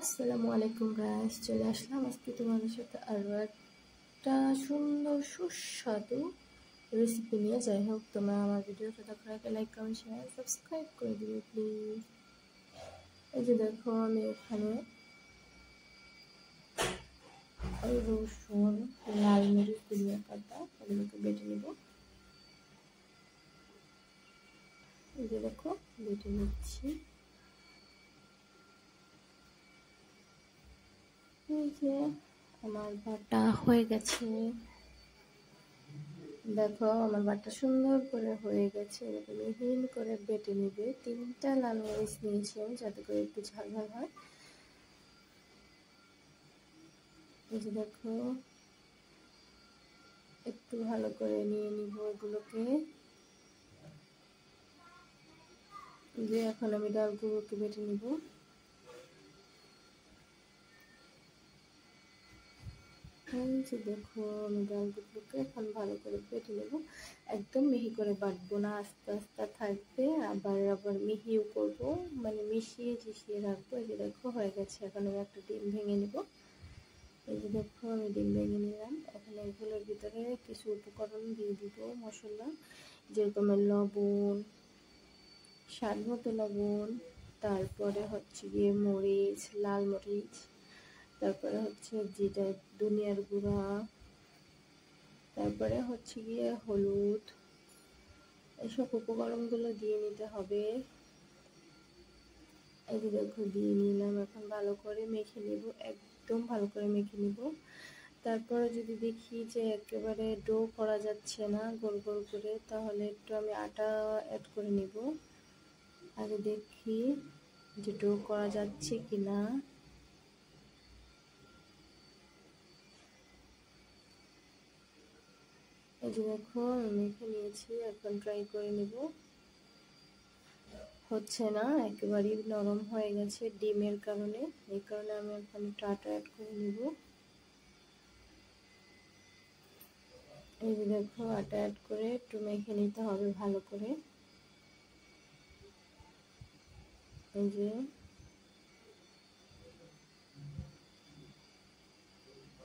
আসসালামু আলাইকুম গাইস, চলে আসলাম আজকে তোমাদের সাথে আরও একটা সুন্দর সুস্বাদু রেসিপি নিয়ে। যাই হোক, তোমরা আমার ভিডিওটা দেখার আগে লাইক কমেন্ট শেয়ার সাবস্ক্রাইব করে দিবে প্লিজ। এই যে দেখো, আমি এখানে রসুন, লাল মরিচ, ধনিয়া পাতা এগুলোকে বেটে নেব। এই যে দেখো, বেটে নিচ্ছি। এই যে আমার বাটা হয়ে গেছে। দেখো, আমার বাটা সুন্দর করে হয়ে গেছে। এরকম মিহিন করে বেটে নিবে। 3টা লাল মরিচ নিয়েছি আমি, যাতে করে একটু ঝাল ঝাল হয়। এই যে দেখো, একটু ভালো করে নিয়ে নিব এগুলোকে। যে এখন আমি ডালগুলোকে বেটে নিব। এই যে দেখো, আমি ডালগুলোকে এখন ভালো করে বেটে নেব। একদম মিহি করে বাটবো না, আস্তে আস্তে থাকবে। আবার মিহিও করব, মানে মিশিয়ে রাখবো। এই যে দেখো, হয়ে গেছে। এখন আমি একটা ডিম ভেঙে নেব। এই যে দেখো, আমি ডিম ভেঙে নিলাম। এখন এগুলোর ভিতরে কিছু উপকরণ দিয়ে দিব, মশলা, যেরকম লবণ, স্বাদ মতো লবণ, তারপরে হচ্ছে গিয়ে মরিচ, লাল মরিচ, তারপরে হচ্ছে জিরা, ধনিয়ার গুঁড়া, তারপরে হচ্ছে গিয়ে হলুদ। এইসব উপকরণগুলো দিয়ে নিতে হবে। এই যে দেখো, দিয়ে নিলাম। এখন ভালো করে মেখে নেব, একদম ভালো করে মেখে নেব। তারপরে যদি দেখি যে একেবারে ডো করা যাচ্ছে না গোল গোল করে, তাহলে একটু আমি আটা অ্যাড করে নিব। আগে দেখি যে ডো করা যাচ্ছে কিনা। এই যে দেখো, আমি মেখে নিয়েছি। এখন ট্রাই করে নেব। হচ্ছে না, একেবারেই নরম হয়ে গেছে ডিমের কারণে। এই কারণে আমি এখন একটু আটা অ্যাড করে নেব। এই যে দেখো, আটা অ্যাড করে একটু মেখে নিতে হবে ভালো করে। এই যে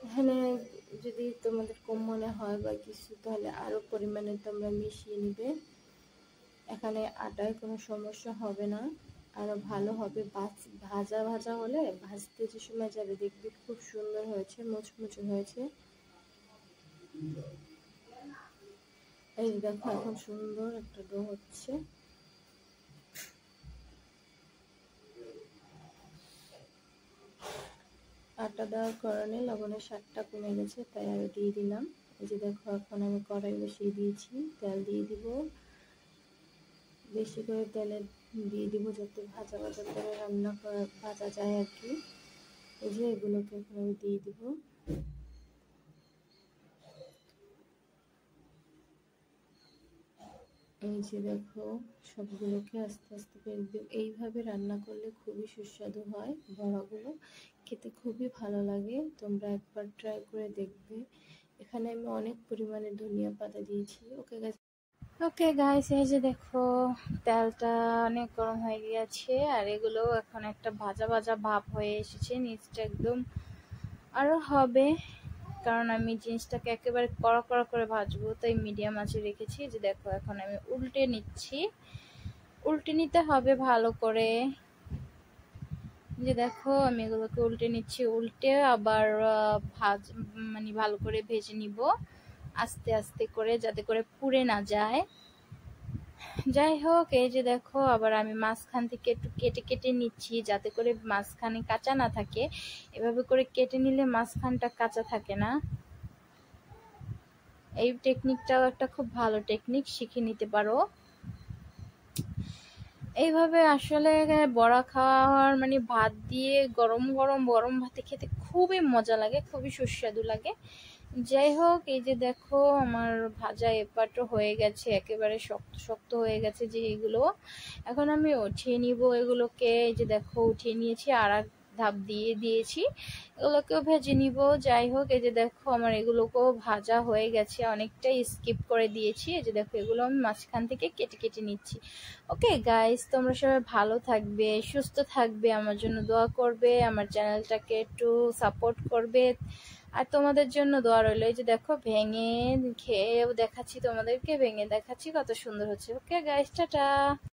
এখানে যদি তোমাদের কম মনে হয় বা কিছু, তাহলে আরও পরিমাণে তোমরা মিশিয়ে নিবে। এখানে আটায় কোনো সমস্যা হবে না, আরও ভালো হবে। ভাজা ভাজা হলে ভাজতে যে সময় যাবে দেখবে খুব সুন্দর হয়েছে, মুচমুচে হয়েছে। এই দেখো, এখন সুন্দর একটা ডো হচ্ছে। আটা দেওয়ার কারণে লবণের স্বাদটা কমে গেছে, তাই আরও দিয়ে দিলাম। এই যে দেখো, এখন আমি কড়াই বসিয়ে দিয়েছি। তেল দিয়ে দিব, বেশি করে তেলে দিয়ে দিব, যাতে ভাজা ভাজা করে ভাজা যায় আর কি। এই যে এগুলোকে এখন আমি দিয়ে দিব। এই যে দেখো, সবগুলোকে আস্তে আস্তে করে দিব। এইভাবে রান্না করলে খুবই সুস্বাদু হয়। বড়াগুলো খেতে খুবই ভালো লাগে, তোমরা একবার ট্রাই করে দেখবে। এখানে আমি অনেক পরিমাণে ধনিয়া পাতা দিয়েছি। ওকে গাইস, এই যে দেখো, তেলটা অনেক গরম হয়ে গিয়েছে, আর এগুলো এখন একটা ভাজা ভাজা ভাব হয়ে এসেছে। নিচটা একদম আরো হবে, কারণ আমি জিনিসটাকে একেবারে কড়া কড়া করে ভাজবো, তাই মিডিয়াম আঁচে রেখেছি। যে দেখো, এখন আমি উল্টে নিচ্ছি। উল্টে নিতে হবে ভালো করে। যে দেখো, আমি এগুলোকে উল্টে নিচ্ছি। উল্টে আবার মানে ভালো করে ভেজে নিব আস্তে আস্তে করে, যাতে করে পুড়ে না যায়। যাই হোক, এই যে দেখো, আবার আমি মাঝখান থেকে একটু কেটে কেটে নিচ্ছি, যাতে করে মাঝখানে কাঁচা না থাকে। এভাবে করে কেটে নিলে মাঝখানটা কাঁচা থাকে না। এই টেকনিকটাও একটা খুব ভালো টেকনিক, শিখে নিতে পারো। এইভাবে আসলে বড়া খাওয়ার মানে ভাত দিয়ে গরম গরম ভাতে খেতে খুবই মজা লাগে, খুবই সুস্বাদু লাগে। যাই হোক, এই যে দেখো, আমার ভাজা এপাটও হয়ে গেছে, একেবারে শক্ত শক্ত হয়ে গেছে যে এগুলো। এখন আমি উঠিয়ে নিব এগুলোকে। এই যে দেখো, উঠিয়ে নিয়েছি। আর ধাপ দিয়ে দিয়েছি, এগুলোকেও ভেজে নিব। যাই হোক, এই যে দেখো আমার এগুলোকেও ভাজা হয়ে গেছে, অনেকটাই স্কিপ করে দিয়েছি। এই যে দেখো এগুলো আমি মাঝখান থেকে কেটে কেটে নিচ্ছি। ওকে গাইস, তোমরা সবাই ভালো থাকবে, সুস্থ থাকবে, আমার জন্য দোয়া করবে, আমার চ্যানেলটাকে একটু সাপোর্ট করবে। আর তোমাদের জন্য দোয়া রইল। এই যে দেখো ভেঙে খেয়েও দেখাচ্ছি তোমাদেরকে, ভেঙে দেখাচ্ছি কত সুন্দর হচ্ছে। Okay guys, tata.